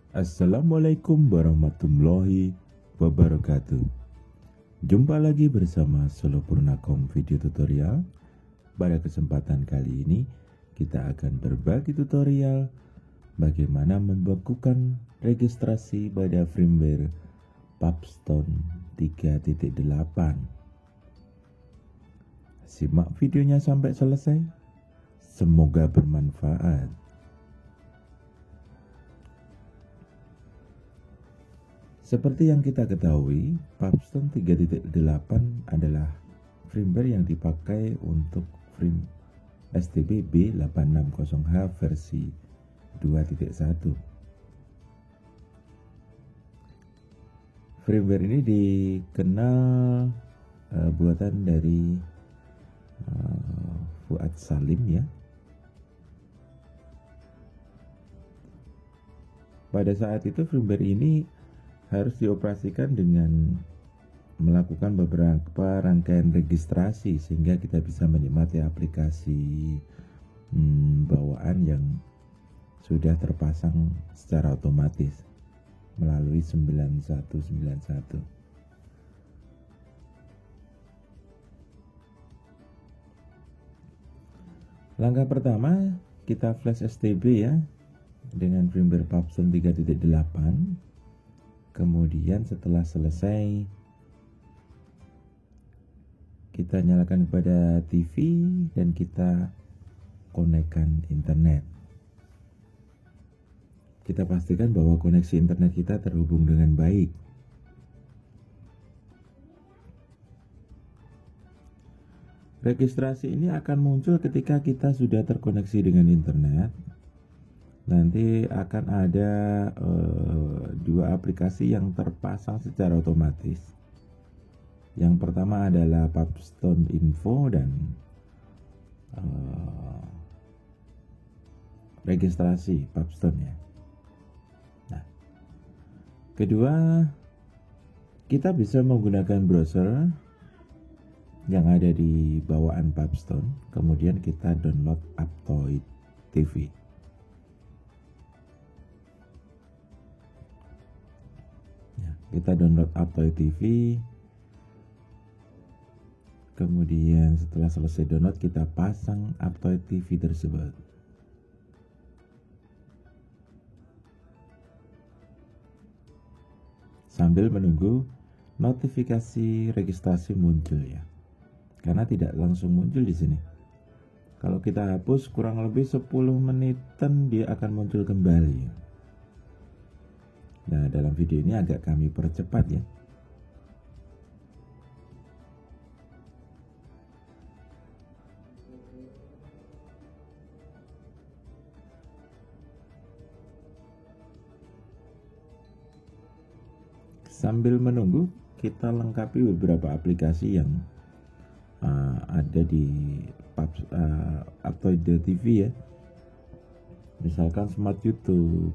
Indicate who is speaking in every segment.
Speaker 1: Assalamualaikum warahmatullahi wabarakatuh. Jumpa lagi bersama Solo Purnakom video tutorial. Pada kesempatan kali ini kita akan berbagi tutorial bagaimana membekukan registrasi pada firmware Papstone 3.8. Simak videonya sampai selesai. Semoga bermanfaat. Seperti yang kita ketahui, Papstone 3.8 adalah firmware yang dipakai untuk frame STB B860H versi 2.1. Firmware ini dikenal buatan dari Fuad Salim ya. Pada saat itu firmware ini harus dioperasikan dengan melakukan beberapa rangkaian registrasi sehingga kita bisa menikmati aplikasi bawaan yang sudah terpasang secara otomatis melalui 9191. Langkah pertama kita flash STB ya dengan firmware Papstone 3.8. Kemudian setelah selesai kita nyalakan kepada TV dan kita konekkan internet. Kita pastikan bahwa koneksi internet kita terhubung dengan baik. Registrasi ini akan muncul ketika kita sudah terkoneksi dengan internet. Nanti akan ada dua aplikasi yang terpasang secara otomatis. Yang pertama adalah Papstone Info dan registrasi Papstone ya. Nah, kedua kita bisa menggunakan browser yang ada di bawaan Papstone. Kemudian kita download Aptoide TV. Kita download Aptoide TV. Kemudian setelah selesai download kita pasang Aptoide TV tersebut. Sambil menunggu notifikasi registrasi muncul ya. Karena tidak langsung muncul di sini. Kalau kita hapus kurang lebih 10 menitan dia akan muncul kembali. Nah, dalam video ini agak kami percepat ya. Sambil menunggu, kita lengkapi beberapa aplikasi yang ada di Aptoide TV ya. Misalkan Smart YouTube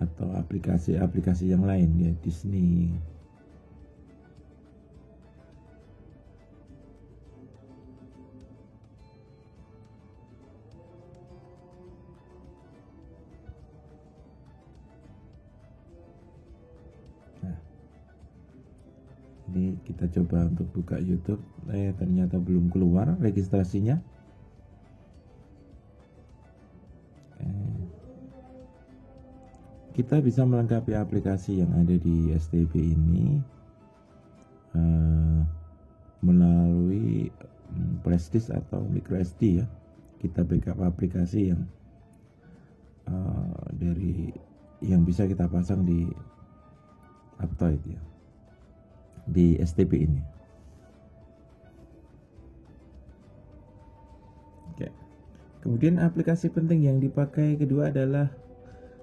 Speaker 1: atau aplikasi-aplikasi yang lain ya, Disney. Nah, ini kita coba untuk buka YouTube. Ternyata belum keluar registrasinya. Kita bisa melengkapi aplikasi yang ada di STB ini melalui flashdisk atau microSD ya. Kita backup aplikasi yang yang bisa kita pasang di Aptoide ya, di STB ini. Oke. Kemudian aplikasi penting yang dipakai kedua adalah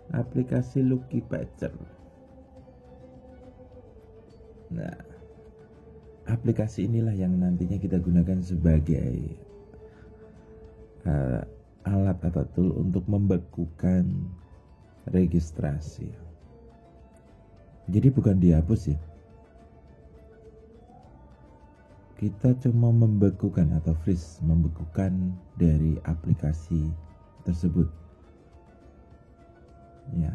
Speaker 1: aplikasi Lucky Patcher. Nah, aplikasi inilah yang nantinya kita gunakan sebagai alat atau tool untuk membekukan registrasi. Jadi bukan dihapus ya. Kita cuma membekukan atau freeze, membekukan dari aplikasi tersebut. Ya.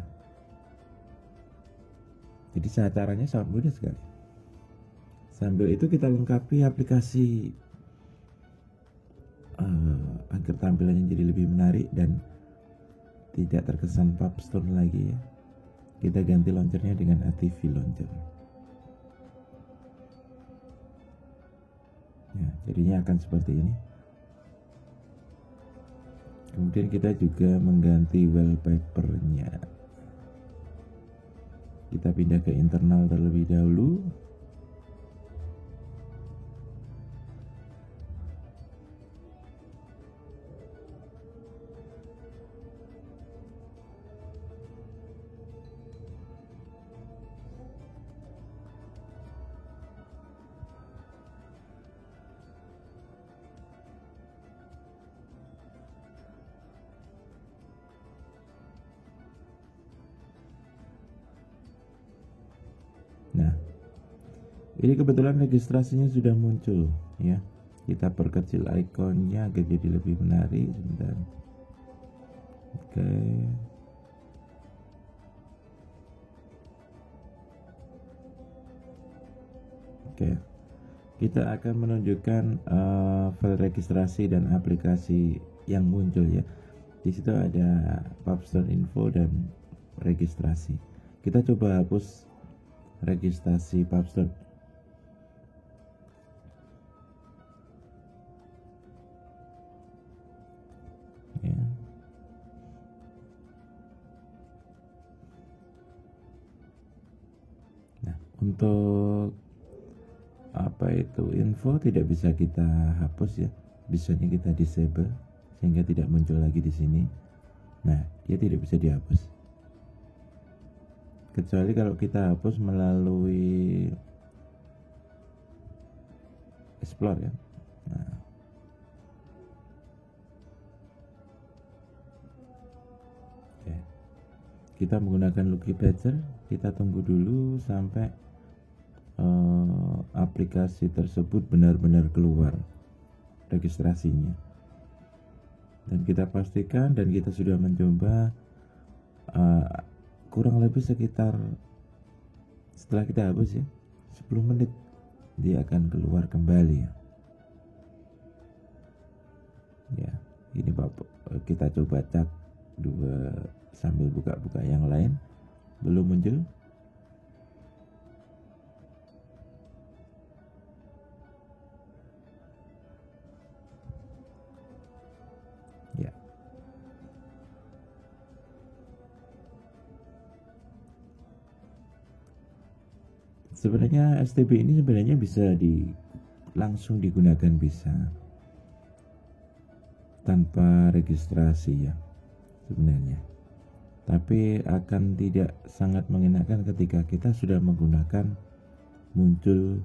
Speaker 1: Jadi caranya sangat mudah sekali. Sambil itu kita lengkapi aplikasi agar tampilannya jadi lebih menarik dan tidak terkesan PubStone lagi ya. Kita ganti launchernya dengan ATV Launcher. Ya, jadinya akan seperti ini. Kemudian kita juga mengganti wallpapernya. Kita pindah ke internal terlebih dahulu. Nah, ini kebetulan registrasinya sudah muncul ya. Kita perkecil ikonnya agar jadi lebih menarik. Sebentar. Oke. Oke. Kita akan menunjukkan file registrasi dan aplikasi yang muncul ya. Di situ ada PubStone info dan registrasi. Kita coba hapus registrasi PubStone. Ya. Nah, untuk apa itu info tidak bisa kita hapus ya. Bisanya kita disable sehingga tidak muncul lagi di sini. Nah, dia tidak bisa dihapus. Kecuali kalau kita hapus melalui explore ya. Nah, oke. Kita menggunakan Lucky Badger. Kita tunggu dulu sampai aplikasi tersebut benar-benar keluar registrasinya. Dan kita pastikan dan kita sudah mencoba kurang lebih sekitar setelah kita hapus ya 10 menit dia akan keluar kembali ya. Ya, ini Bapak kita coba cek dua sambil buka-buka yang lain belum muncul. Ya. Sebenarnya STB ini sebenarnya bisa langsung digunakan bisa tanpa registrasi ya sebenarnya. Tapi akan tidak sangat mengenakan ketika kita sudah menggunakan muncul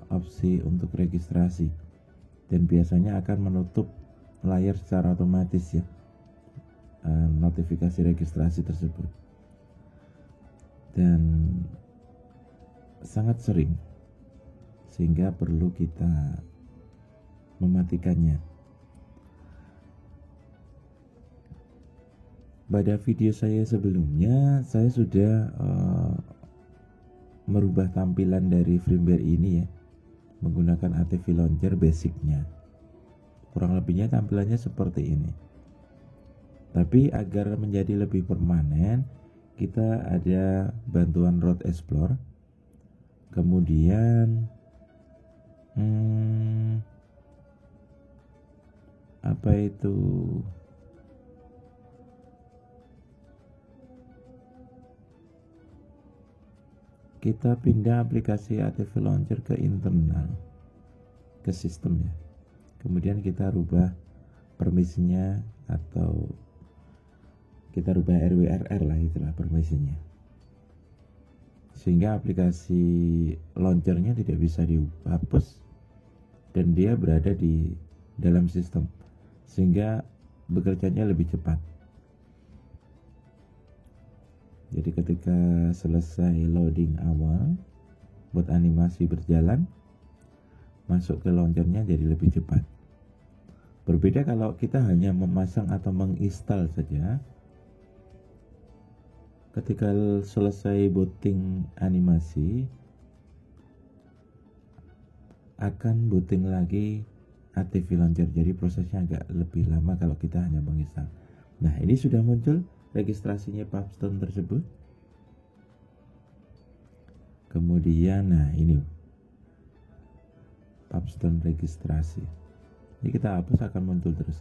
Speaker 1: opsi untuk registrasi dan biasanya akan menutup layar secara otomatis ya notifikasi registrasi tersebut. Dan sangat sering sehingga perlu kita mematikannya. Pada video saya sebelumnya saya sudah merubah tampilan dari firmware ini ya menggunakan ATV Launcher basicnya. Kurang lebihnya tampilannya seperti ini. Tapi agar menjadi lebih permanen kita ada bantuan Road Explorer. Kemudian apa itu kita pindah aplikasi ATV Launcher ke internal ke sistem ya. Kemudian kita rubah permisinya atau kita rubah RWRR lah itulah permisinya. Sehingga aplikasi launchernya tidak bisa dihapus dan dia berada di dalam sistem sehingga bekerjanya lebih cepat. Jadi ketika selesai loading awal buat animasi berjalan masuk ke launchernya jadi lebih cepat. Berbeda kalau kita hanya memasang atau menginstal saja. Ketika selesai booting animasi, akan booting lagi ATV Launcher. Jadi prosesnya agak lebih lama kalau kita hanya menginstal. Nah, ini sudah muncul registrasinya Pubstone tersebut. Kemudian, nah ini Pubstone registrasi. Ini kita hapus, akan muncul terus.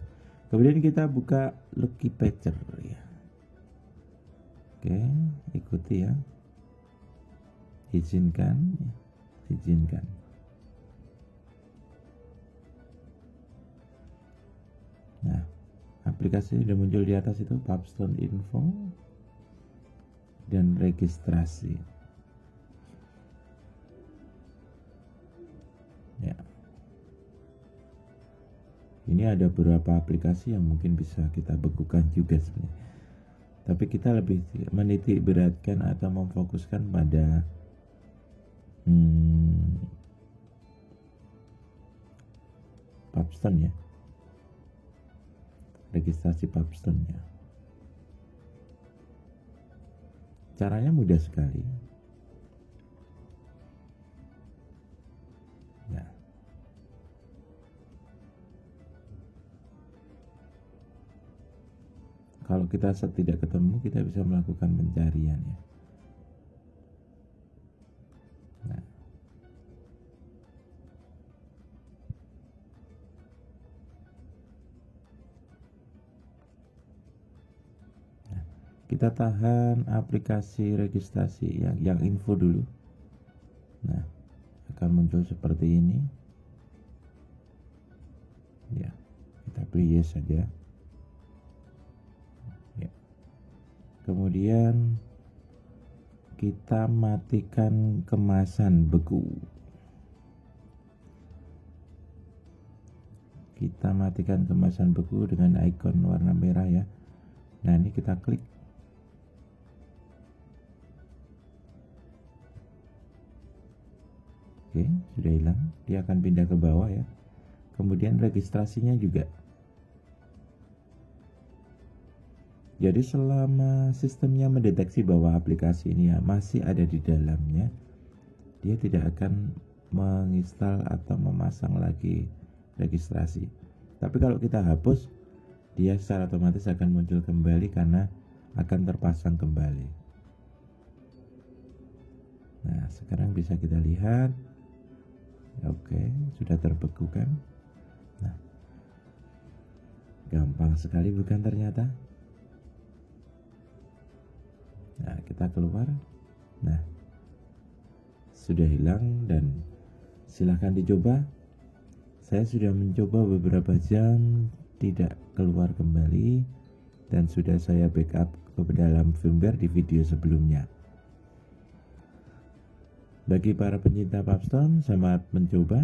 Speaker 1: Kemudian kita buka Lucky Patcher ya. Oke, ikuti ya. Izinkan, izinkan. Nah, aplikasi sudah muncul di atas itu, Pubstone Info dan registrasi. Ya. Ini ada beberapa aplikasi yang mungkin bisa kita bekukan juga sebenarnya. Tapi kita lebih menitik beratkan atau memfokuskan pada Pubstone ya. Registrasi Pubstone-nya. Caranya mudah sekali. Ya. Kalau kita tidak ketemu, kita bisa melakukan pencarian ya. Nah. Kita tahan aplikasi registrasi yang info dulu. Nah, akan muncul seperti ini. Ya, kita pilih yes saja. Ya. Kemudian kita matikan kemasan beku. Kita matikan kemasan beku dengan ikon warna merah ya. Nah, ini kita klik. Oke, sudah hilang. Dia akan pindah ke bawah ya. Kemudian registrasinya juga. Jadi selama sistemnya mendeteksi bahwa aplikasi ini ya masih ada di dalamnya, dia tidak akan menginstal atau memasang lagi registrasi. Tapi kalau kita hapus, dia secara otomatis akan muncul kembali karena akan terpasang kembali. Nah, sekarang bisa kita lihat. Oke, sudah terbekukan. Nah, gampang sekali bukan ternyata. Nah, kita keluar. Nah, sudah hilang dan silahkan dicoba. Saya sudah mencoba beberapa jam tidak keluar kembali dan sudah saya backup ke dalam firmware di video sebelumnya. Bagi para pencinta Pubstone, selamat mencoba.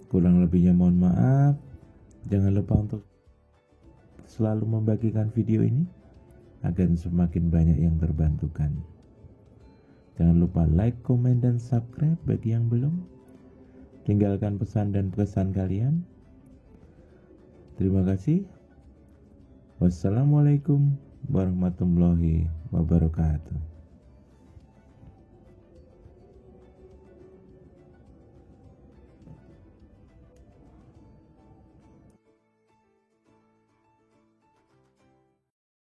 Speaker 1: Kurang lebihnya mohon maaf. Jangan lupa untuk selalu membagikan video ini agar semakin banyak yang terbantukan. Jangan lupa like, komen, dan subscribe bagi yang belum. Tinggalkan pesan dan pesan kalian. Terima kasih. Wassalamualaikum warahmatullahi wabarakatuh.